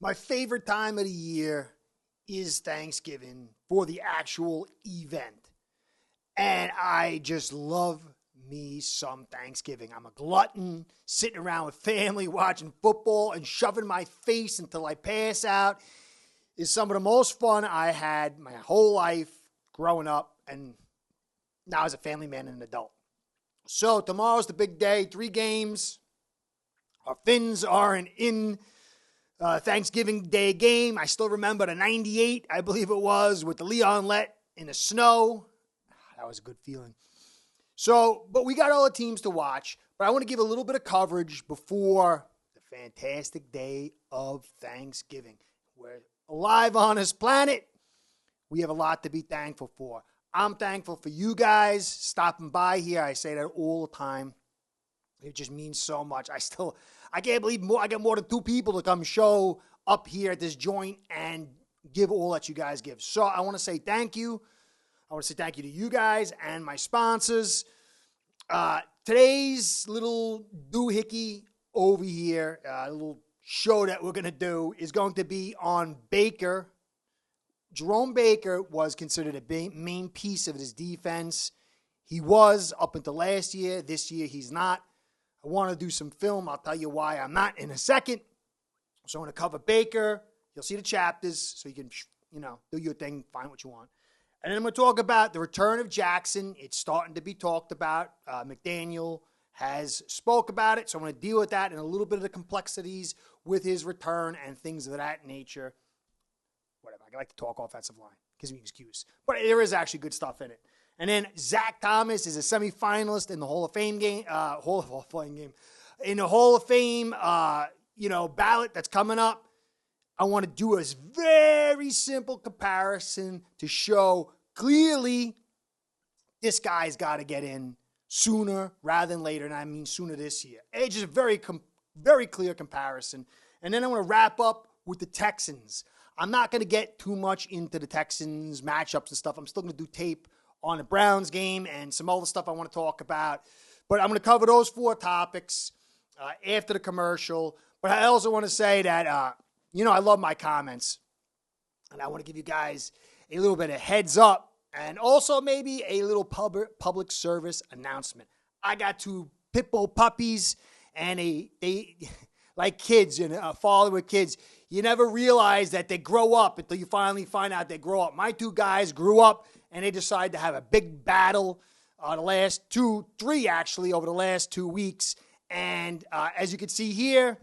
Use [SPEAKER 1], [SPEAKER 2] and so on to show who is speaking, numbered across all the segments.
[SPEAKER 1] My favorite time of the year is Thanksgiving for the actual event. And I just love me some Thanksgiving. I'm a glutton, sitting around with family, watching football and shoving my face until I pass out is some of the most fun I had my whole life growing up and now as a family man and an adult. So tomorrow's the big day, 3 games. Our Finns aren't in Thanksgiving Day game. I still remember the 98, I believe it was, with the Leon Lett in the snow. That was a good feeling. So, but we got all the teams to watch, but I want to give a little bit of coverage before the fantastic day of Thanksgiving. We're alive on this planet. We have a lot to be thankful for. I'm thankful for you guys stopping by here. I say that all the time. It just means so much. I can't believe I get more than 2 people to come show up here at this joint and give all that you guys give. So I want to say thank you. I want to say thank you to you guys and my sponsors. Today's little doohickey over here, a little show that we're going to do is going to be on Baker. Jerome Baker was considered a main piece of his defense. He was up until last year. This year, he's not. I want to do some film. I'll tell you why I'm not in a second. So I'm going to cover Baker. You'll see the chapters so you can, do your thing, find what you want. And then I'm going to talk about the return of Jackson. It's starting to be talked about. McDaniel has spoke about it, so I'm going to deal with that and a little bit of the complexities with his return and things of that nature. Whatever. I like to talk offensive line. Gives me an excuse. But there is actually good stuff in it. And then Zach Thomas is a semifinalist in the Hall of Fame game. In the Hall of Fame, ballot that's coming up. I want to do a very simple comparison to show clearly this guy's got to get in sooner rather than later, and I mean sooner this year. It's just a very clear comparison. And then I want to wrap up with the Texans. I'm not going to get too much into the Texans matchups and stuff. I'm still going to do tape on the Browns game and some other stuff I want to talk about. But I'm going to cover those 4 topics after the commercial. But I also want to say that, I love my comments. And I want to give you guys a little bit of heads up and also maybe a little public service announcement. I got 2 pit bull puppies and they like kids and a father with kids. You never realize that they grow up until you finally find out they grow up. My 2 guys grew up and they decided to have a big battle the last 3 actually over the last 2 weeks. And as you can see here,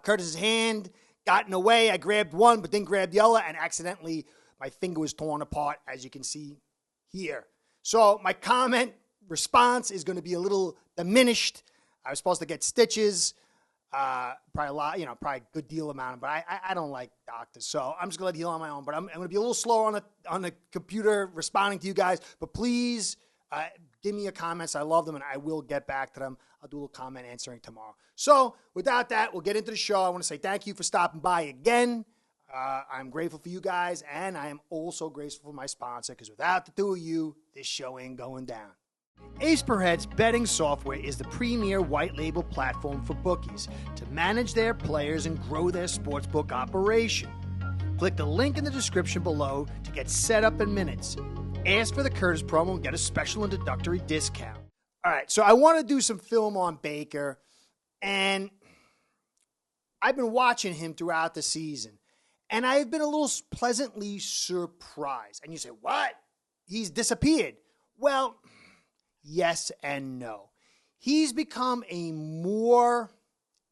[SPEAKER 1] Curtis's hand got in the way. I grabbed one, but then grabbed the other, and accidentally my finger was torn apart, as you can see here. So my comment response is going to be a little diminished. I was supposed to get stitches, probably a lot, probably a good deal amount, but I don't like doctors, so I'm just going to let it heal on my own. But I'm going to be a little slower on the computer responding to you guys, but please give me your comments. I love them, and I will get back to them. I'll do a little comment answering tomorrow. So without that, we'll get into the show. I want to say thank you for stopping by again. I'm grateful for you guys, and I am also grateful for my sponsor, because without the 2 of you, this show ain't going down. Ace Per Head's betting software is the premier white label platform for bookies to manage their players and grow their sportsbook operation. Click the link in the description below to get set up in minutes. Ask for the Curtis promo and get a special introductory discount. All right, so I want to do some film on Baker, and I've been watching him throughout the season, and I've been a little pleasantly surprised. And you say, what? He's disappeared. Well, yes and no. He's become a more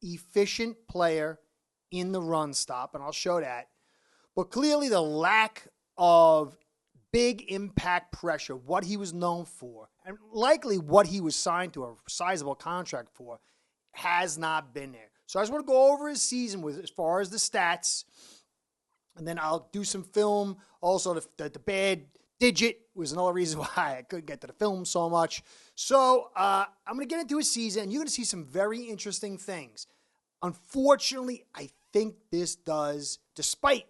[SPEAKER 1] efficient player in the run stop, and I'll show that. But clearly the lack of big impact pressure, what he was known for, and likely what he was signed to a sizable contract for, has not been there. So I just want to go over his season with as far as the stats, and then I'll do some film. Also, the bad digit was another reason why I couldn't get to the film so much. So I'm going to get into his season, and you're going to see some very interesting things. Unfortunately, I think this does, despite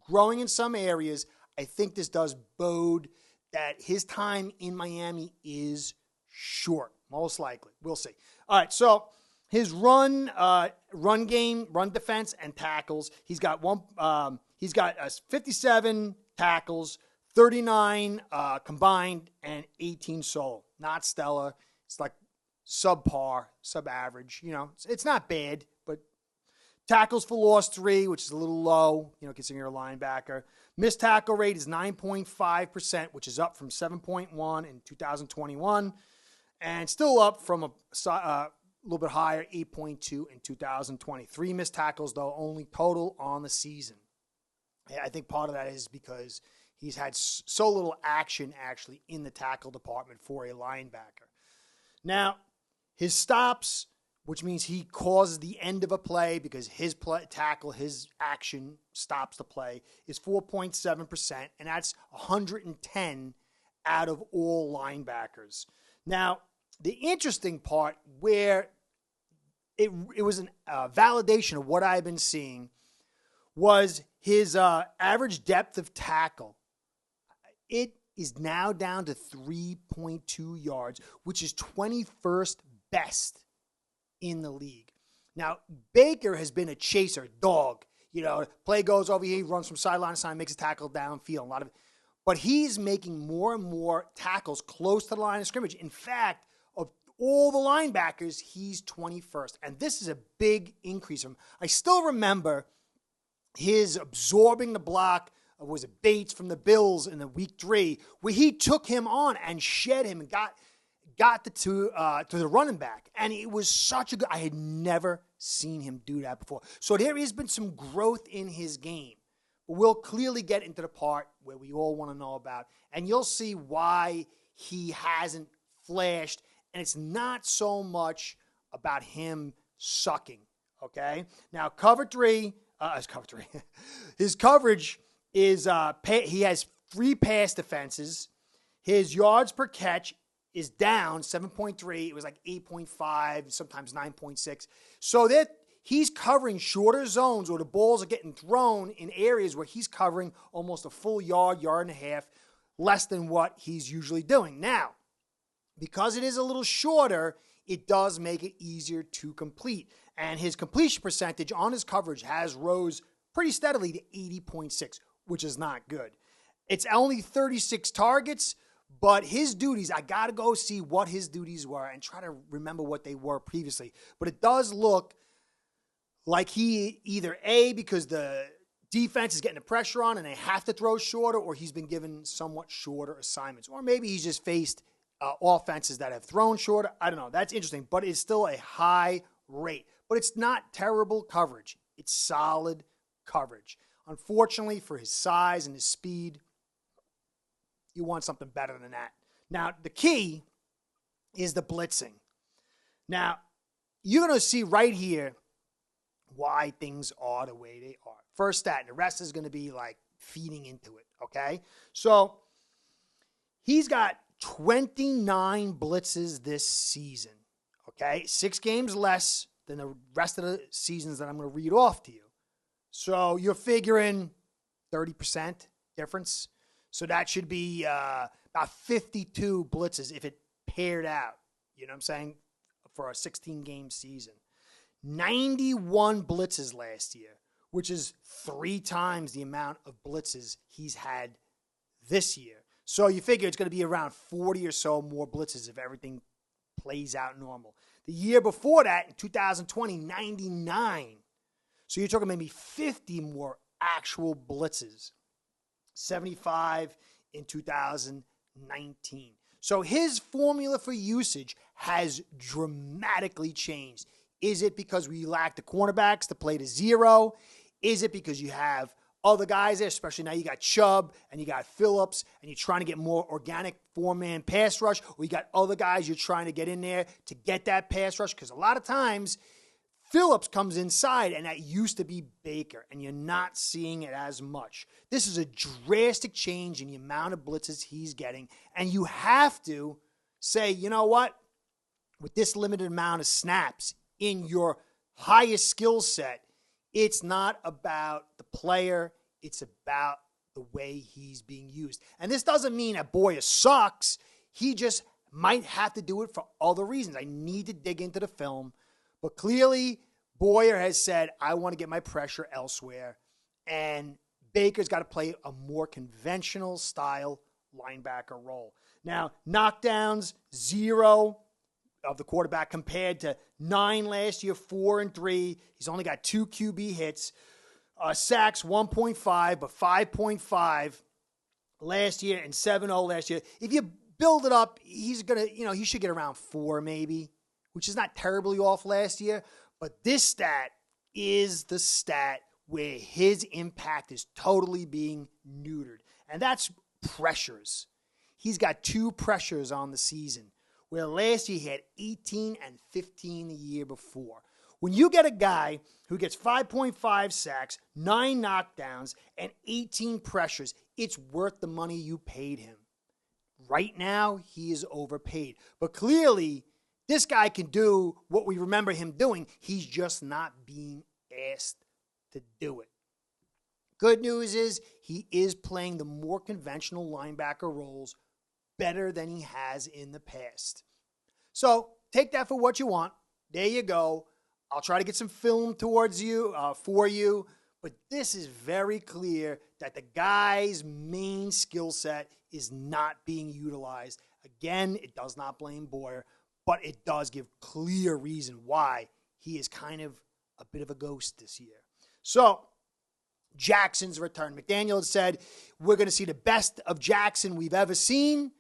[SPEAKER 1] growing in some areas, I think this does bode that his time in Miami is short, most likely. We'll see. All right, so His run game, run defense, and tackles. He's got 57 tackles, 39 combined, and 18 solo. Not stellar. It's like subpar, sub-average. It's not bad, but tackles for loss 3, which is a little low, considering you're a linebacker. Missed tackle rate is 9.5%, which is up from 7.1 in 2021, and still up from a little bit higher, 8.2 in 2020. 3 missed tackles, though, only total on the season. I think part of that is because he's had so little action actually in the tackle department for a linebacker. Now, his stops, which means he causes the end of a play because his tackle, his action stops the play, is 4.7%, and that's 110 out of all linebackers. Now, the interesting part where it was a validation of what I've been seeing was his average depth of tackle. It is now down to 3.2 yards, which is 21st best in the league. Now, Baker has been a chaser, dog. Play goes over here, he runs from sideline to sideline, makes a tackle downfield. But he's making more and more tackles close to the line of scrimmage. In fact, of all the linebackers, he's 21st. And this is a big increase from him. I still remember his absorbing the block, was it Bates from the Bills in the week 3, where he took him on and shed him and got to the running back. And it was such a good, I had never seen him do that before. So there has been some growth in his game. But we'll clearly get into the part where we all want to know about. And you'll see why he hasn't flashed. And it's not so much about him sucking, okay? Now, cover 3. His coverage is, he has 3 pass defenses. His yards per catch is down 7.3. It was like 8.5, sometimes 9.6. So that he's covering shorter zones, or the balls are getting thrown in areas where he's covering almost a full yard and a half, less than what he's usually doing. Now, because it is a little shorter, it does make it easier to complete. And his completion percentage on his coverage has rose pretty steadily to 80.6, which is not good. It's only 36 targets, but his duties, I got to go see what his duties were and try to remember what they were previously. But it does look like he either A, because the defense is getting the pressure on and they have to throw shorter, or he's been given somewhat shorter assignments. Or maybe he's just faced offenses that have thrown shorter. I don't know. That's interesting, but it's still a high rate. But it's not terrible coverage. It's solid coverage. Unfortunately, for his size and his speed, you want something better than that. Now, the key is the blitzing. Now, you're going to see right here why things are the way they are. First stat, and the rest is going to be like feeding into it, okay? So, he's got 29 blitzes this season, okay? 6 games less than the rest of the seasons that I'm going to read off to you. So you're figuring 30% difference. So that should be about 52 blitzes if it paired out, you know what I'm saying, for a 16-game season. 91 blitzes last year, which is 3 times the amount of blitzes he's had this year. So you figure it's going to be around 40 or so more blitzes if everything plays out normal. The year before that, in 2020, 99. So you're talking maybe 50 more actual blitzes. 75 in 2019. So his formula for usage has dramatically changed. Is it because we lack the cornerbacks to play to 0? Is it because you have other guys there, especially now you got Chubb and you got Phillips, and you're trying to get more organic 4-man pass rush, or you got other guys you're trying to get in there to get that pass rush? Because a lot of times Phillips comes inside, and that used to be Baker, and you're not seeing it as much. This is a drastic change in the amount of blitzes he's getting, and you have to say, you know what? With this limited amount of snaps in your highest skill set, it's not about the player, it's about the way he's being used. And this doesn't mean that Boyer sucks. He just might have to do it for other reasons. I need to dig into the film. But clearly, Boyer has said, I want to get my pressure elsewhere. And Baker's got to play a more conventional style linebacker role. Now, knockdowns, 0 of the quarterback compared to 9 last year, 4 and 3. He's only got 2 QB hits. Sacks, 1.5, but 5.5 last year and 7.0 last year. If you build it up, he's going to, he should get around 4 maybe, which is not terribly off last year. But this stat is the stat where his impact is totally being neutered. And that's pressures. He's got 2 pressures on the season, where last year he had 18 and 15 the year before. When you get a guy who gets 5.5 sacks, 9 knockdowns, and 18 pressures, it's worth the money you paid him. Right now, he is overpaid. But clearly, this guy can do what we remember him doing. He's just not being asked to do it. Good news is he is playing the more conventional linebacker roles better than he has in the past. So take that for what you want. There you go. I'll try to get some film towards you, for you. But this is very clear that the guy's main skill set is not being utilized. Again, it does not blame Boyer, but it does give clear reason why he is kind of a bit of a ghost this year. So, Jackson's return. McDaniel had said, we're going to see the best of Jackson we've ever seen,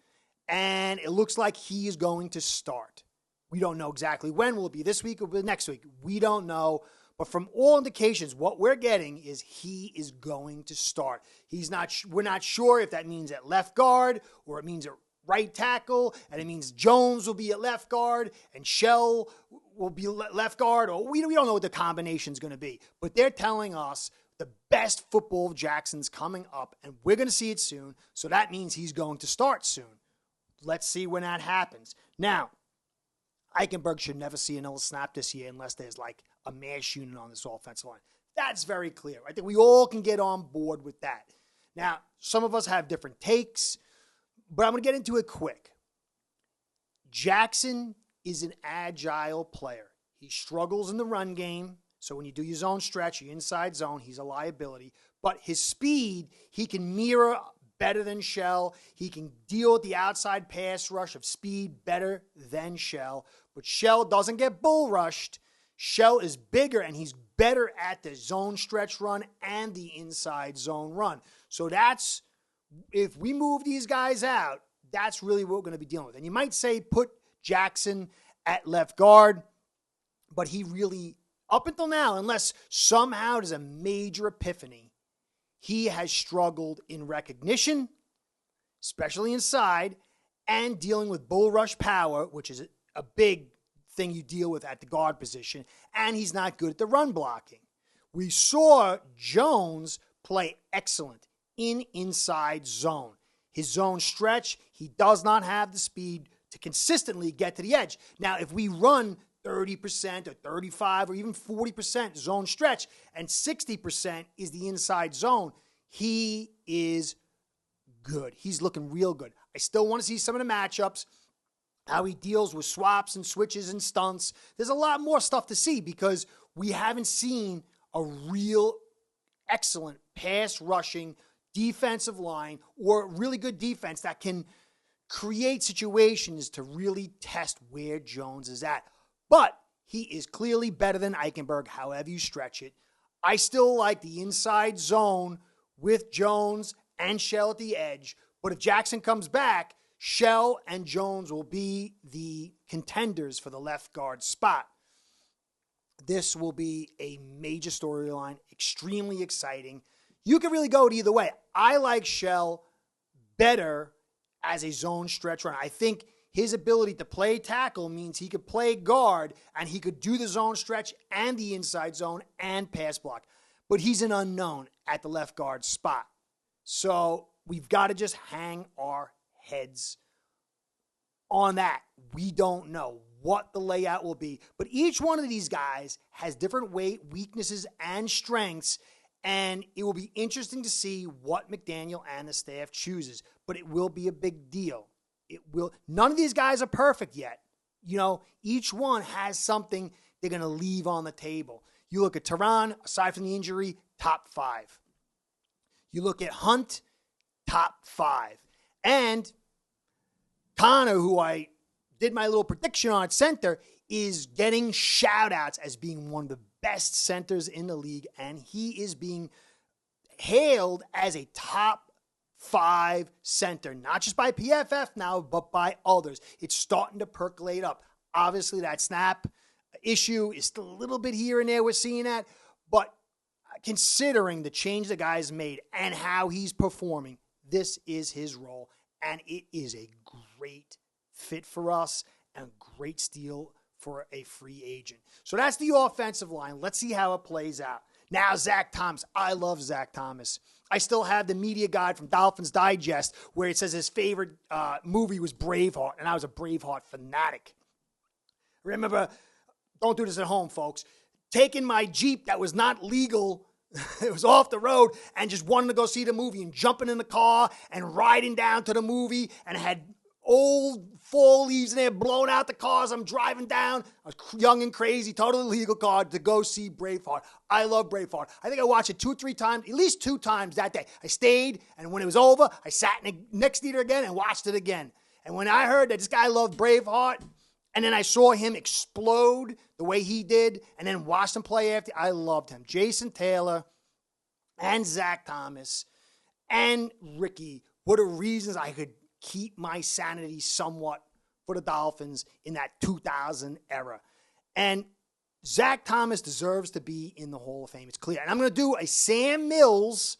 [SPEAKER 1] and it looks like he is going to start. We don't know exactly when. Will it be this week or will it be next week? We don't know. But from all indications, what we're getting is he is going to start. We're not sure if that means at left guard or it means at right tackle, and it means Jones will be at left guard and Shell will be left guard, or we don't know what the combination is going to be. But they're telling us the best football of Jackson's coming up, and we're going to see it soon. So that means he's going to start soon. Let's see when that happens. Now, Eichenberg should never see another snap this year unless there's like a mass unit on this offensive line. That's very clear. I think we all can get on board with that. Now, some of us have different takes, but I'm going to get into it quick. Jackson is an agile player. He struggles in the run game. So when you do your zone stretch, your inside zone, he's a liability. But his speed, he can mirror better than Shell. He can deal with the outside pass rush of speed better than Shell. But Shell doesn't get bull rushed. Shell is bigger, and he's better at the zone stretch run and the inside zone run. So that's, if we move these guys out, that's really what we're going to be dealing with. And you might say put Jackson at left guard, but he really, up until now, unless somehow there's a major epiphany, he has struggled in recognition, especially inside, and dealing with bull rush power, which is a big thing you deal with at the guard position, and he's not good at the run blocking. We saw Jones play excellent in inside zone. His zone stretch, he does not have the speed to consistently get to the edge. Now, if we run 30% or 35 or even 40% zone stretch and 60% is the inside zone, he is good. He's looking real good. I still want to see some of the matchups, how he deals with swaps and switches and stunts. There's a lot more stuff to see because we haven't seen a real excellent pass rushing defensive line or really good defense that can create situations to really test where Jones is at. But he is clearly better than Eichenberg, however you stretch it. I still like the inside zone with Jones and Shell at the edge. But if Jackson comes back, Shell and Jones will be the contenders for the left guard spot. This will be a major storyline, extremely exciting. You can really go it either way. I like Shell better as a zone stretch runner. I think his ability to play tackle means he could play guard and he could do the zone stretch and the inside zone and pass block. But he's an unknown at the left guard spot. So we've got to just hang our heads on that. We don't know what the layout will be. But each one of these guys has different weight, weaknesses, and strengths. And it will be interesting to see what McDaniel and the staff chooses. But it will be a big deal. It will. None of these guys are perfect yet. You know, each one has something they're going to leave on the table. You look at Tehran, aside from the injury, top 5. You look at Hunt, top 5. And Connor, who I did my little prediction on at center, is getting shout-outs as being one of the best centers in the league, and he is being hailed as a top 5 center, not just by PFF now, but by others. It's starting to percolate up. Obviously, that snap issue is still a little bit here and there. We're seeing that, but considering the change the guy's made and how he's performing, this is his role, and it is a great fit for us and a great steal for a free agent. So that's the offensive line. Let's see how it plays out. Now, Zach Thomas. I love Zach Thomas. I still have the media guide from Dolphins Digest where it says his favorite movie was Braveheart, and I was a Braveheart fanatic. Remember, don't do this at home, folks, taking my Jeep that was not legal, it was off the road, and just wanting to go see the movie and jumping in the car and riding down to the movie and had old fall leaves in there blowing out the cars. I'm driving down. I was young and crazy, totally legal car to go see Braveheart. I love Braveheart. I think I watched it 2 or 3 times, at least 2 times that day. I stayed, and when it was over, I sat in the next theater again and watched it again. And when I heard that this guy loved Braveheart, and then I saw him explode the way he did, and then watched him play after, I loved him. Jason Taylor and Zach Thomas and Ricky were the reasons I could keep my sanity somewhat for the Dolphins in that 2000 era. And Zach Thomas deserves to be in the Hall of Fame. It's clear. And I'm going to do a Sam Mills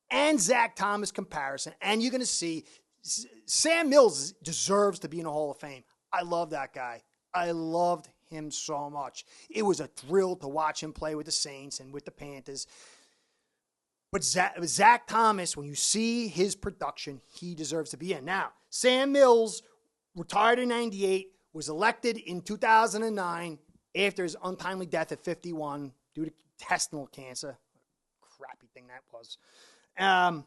[SPEAKER 1] and Zach Thomas comparison. And you're going to see Sam Mills deserves to be in the Hall of Fame. I love that guy. I loved him so much. It was a thrill to watch him play with the Saints and with the Panthers. But Zach Thomas, when you see his production, he deserves to be in. Now, Sam Mills retired in 98, was elected in 2009 after his untimely death at 51 due to intestinal cancer. Crappy thing that was. And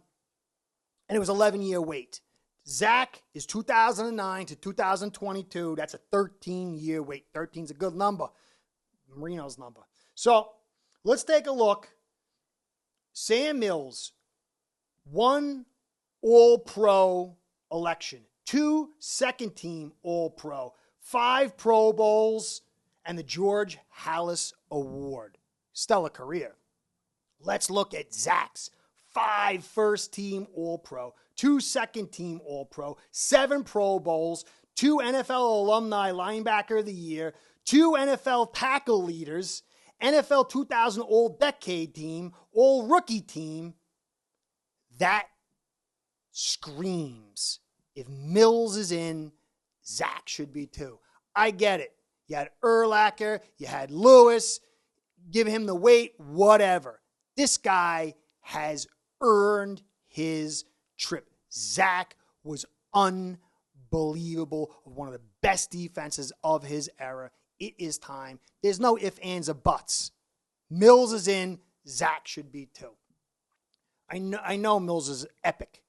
[SPEAKER 1] it was an 11-year wait. Zach is 2009 to 2022. That's a 13-year wait. 13 is a good number. Marino's number. So let's take a look. Sam Mills, 1 All-Pro election, 2 second-team All-Pro, 5 Pro Bowls, and the George Halas Award. Stellar career. Let's look at Zach's 5 first-team All-Pro, 2 second-team All-Pro, 7 Pro Bowls, 2 NFL Alumni Linebacker of the Year, 2 NFL Tackle Leaders, NFL 2000 All-Decade Team, All-Rookie Team. That screams, if Mills is in, Zach should be too. I get it. You had Urlacher, you had Lewis, give him the weight, whatever. This guy has earned his trip. Zach was unbelievable, one of the best defenses of his era. It is time. There's no ifs, ands, or buts. Mills is in. Zach should be too. I know Mills is epic,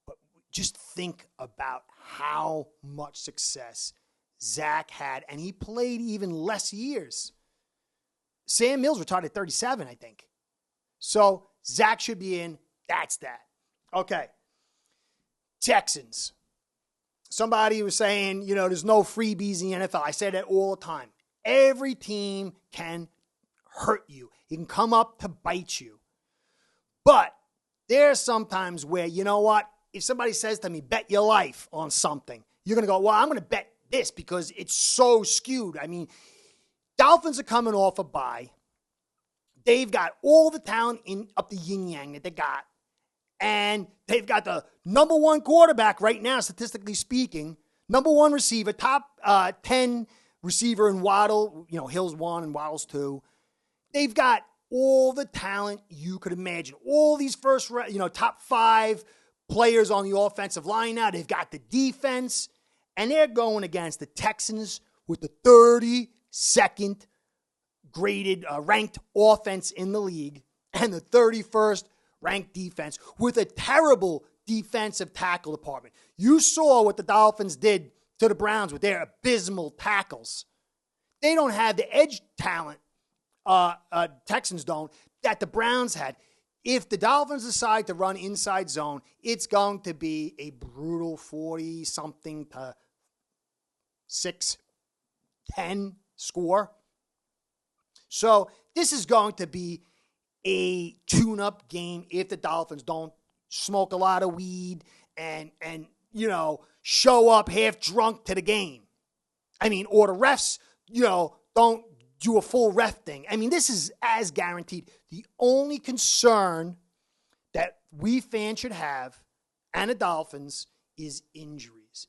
[SPEAKER 1] but just think about how much success Zach had, and he played even less years. Sam Mills retired at 37, I think. So Zach should be in. That's that. Okay. Texans. Somebody was saying, there's no freebies in the NFL. I say that all the time. Every team can hurt you. It can come up to bite you. But there's sometimes where, you know what? If somebody says to me, bet your life on something, you're going to go, well, I'm going to bet this because it's so skewed. I mean, Dolphins are coming off a bye. They've got all the talent up the yin-yang that they got. And they've got the number 1 quarterback right now, statistically speaking, number 1 receiver, top 10 receiver in Waddle, Hill's 1 and Waddle's 2. They've got all the talent you could imagine. All these top 5 players on the offensive line now. They've got the defense, and they're going against the Texans with the 32nd graded, ranked offense in the league and the 31st ranked defense with a terrible defensive tackle department. You saw what the Dolphins did to the Browns with their abysmal tackles. They don't have the edge talent, Texans don't, that the Browns had. If the Dolphins decide to run inside zone, it's going to be a brutal 40-something to 6-10 score. So this is going to be a tune-up game if the Dolphins don't smoke a lot of weed and show up half drunk to the game. I mean, or the refs, don't do a full ref thing. I mean, this is as guaranteed. The only concern that we fans should have, and the Dolphins, is injuries.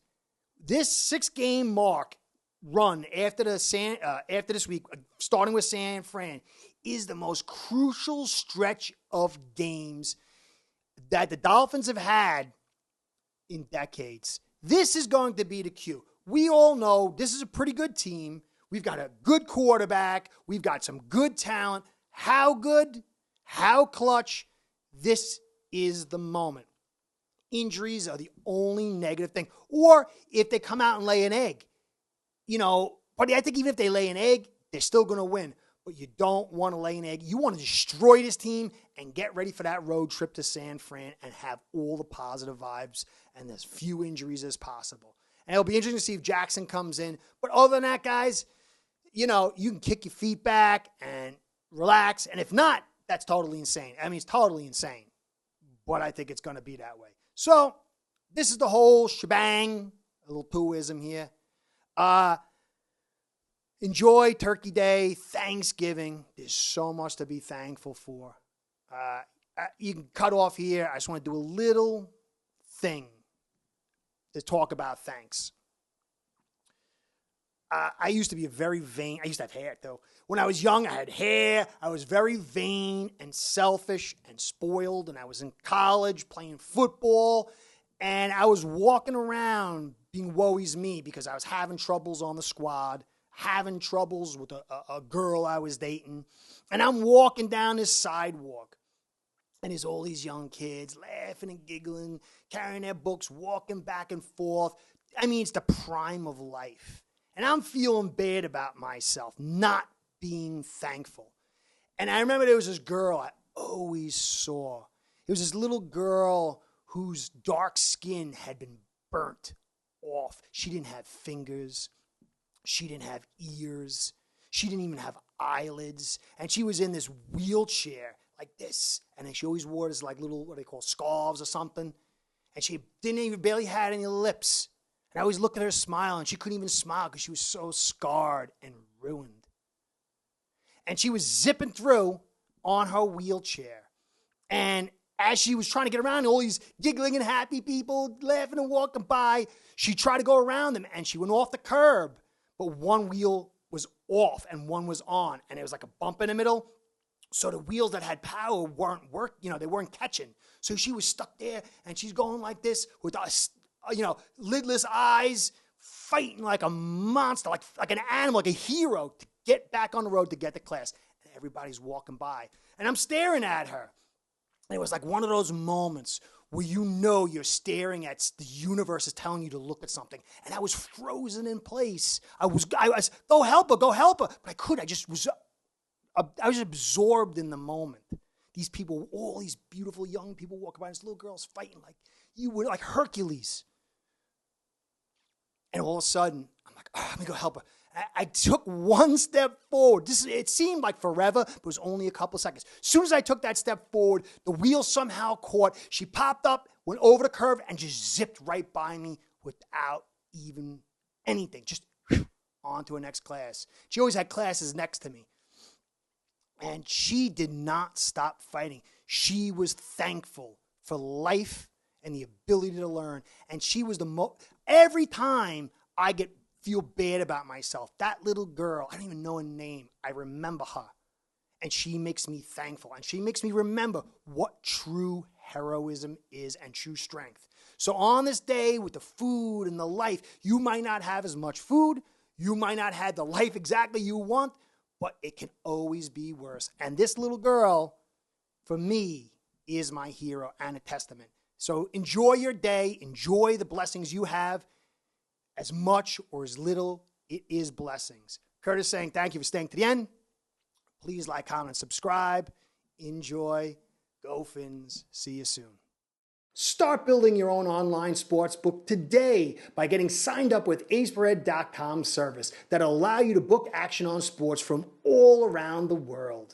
[SPEAKER 1] This 6-game mark run after this week, starting with San Fran, is the most crucial stretch of games that the Dolphins have had in decades. This is going to be the cue. We all know this is a pretty good team. We've got a good quarterback. We've got some good talent. How good? How clutch? This is the moment. Injuries are the only negative thing. Or if they come out and lay an egg. But I think even if they lay an egg, they're still going to win. But you don't want to lay an egg. You want to destroy this team and get ready for that road trip to San Fran and have all the positive vibes and as few injuries as possible. And it'll be interesting to see if Jackson comes in. But other than that, guys, you can kick your feet back and relax. And if not, that's totally insane. I mean, it's totally insane. But I think it's going to be that way. So this is the whole shebang. A little pooism here. Enjoy Turkey Day, Thanksgiving. There's so much to be thankful for. You can cut off here. I just want to do a little thing to talk about thanks. I used to be very vain. I used to have hair, though. When I was young, I had hair. I was very vain and selfish and spoiled. And I was in college playing football. And I was walking around being woe-is me because I was having troubles on the squad, having troubles with a girl I was dating. And I'm walking down this sidewalk. And there's all these young kids laughing and giggling, carrying their books, walking back and forth. I mean, it's the prime of life. And I'm feeling bad about myself, not being thankful. And I remember there was this girl I always saw. It was this little girl whose dark skin had been burnt off. She didn't have fingers. She didn't have ears. She didn't even have eyelids. And she was in this wheelchair like this. And then she always wore this like little, what they call scarves or something. And she barely had any lips. And I always looked at her smile, and she couldn't even smile because she was so scarred and ruined. And she was zipping through on her wheelchair. And as she was trying to get around, all these giggling and happy people laughing and walking by, she tried to go around them, and she went off the curb. But one wheel was off and one was on, and there was like a bump in the middle. So the wheels that had power weren't they weren't catching. So she was stuck there, and she's going like this with us. Lidless eyes, fighting like a monster, like an animal, like a hero to get back on the road to get to class. And everybody's walking by. And I'm staring at her. And it was like one of those moments where you're staring at the universe is telling you to look at something. And I was frozen in place. I was go help her. But I couldn't. I was absorbed in the moment. These people, all these beautiful young people walking by, this little girl's fighting like Hercules. And all of a sudden, I'm like, let me go help her. I took one step forward. It seemed like forever, but it was only a couple seconds. As soon as I took that step forward, the wheel somehow caught. She popped up, went over the curve, and just zipped right by me without even anything. Just on to her next class. She always had classes next to me. And she did not stop fighting. She was thankful for life and the ability to learn. And she was every time I feel bad about myself, that little girl, I don't even know her name, I remember her. And she makes me thankful. And she makes me remember what true heroism is and true strength. So on this day with the food and the life, you might not have as much food. You might not have the life exactly you want, but it can always be worse. And this little girl, for me, is my hero and a testament. So enjoy your day. Enjoy the blessings you have. As much or as little, it is blessings. Curtis saying thank you for staying to the end. Please like, comment, subscribe. Enjoy. Go Fins. See you soon. Start building your own online sports book today by getting signed up with aceperhead.com service that'll allow you to book action on sports from all around the world.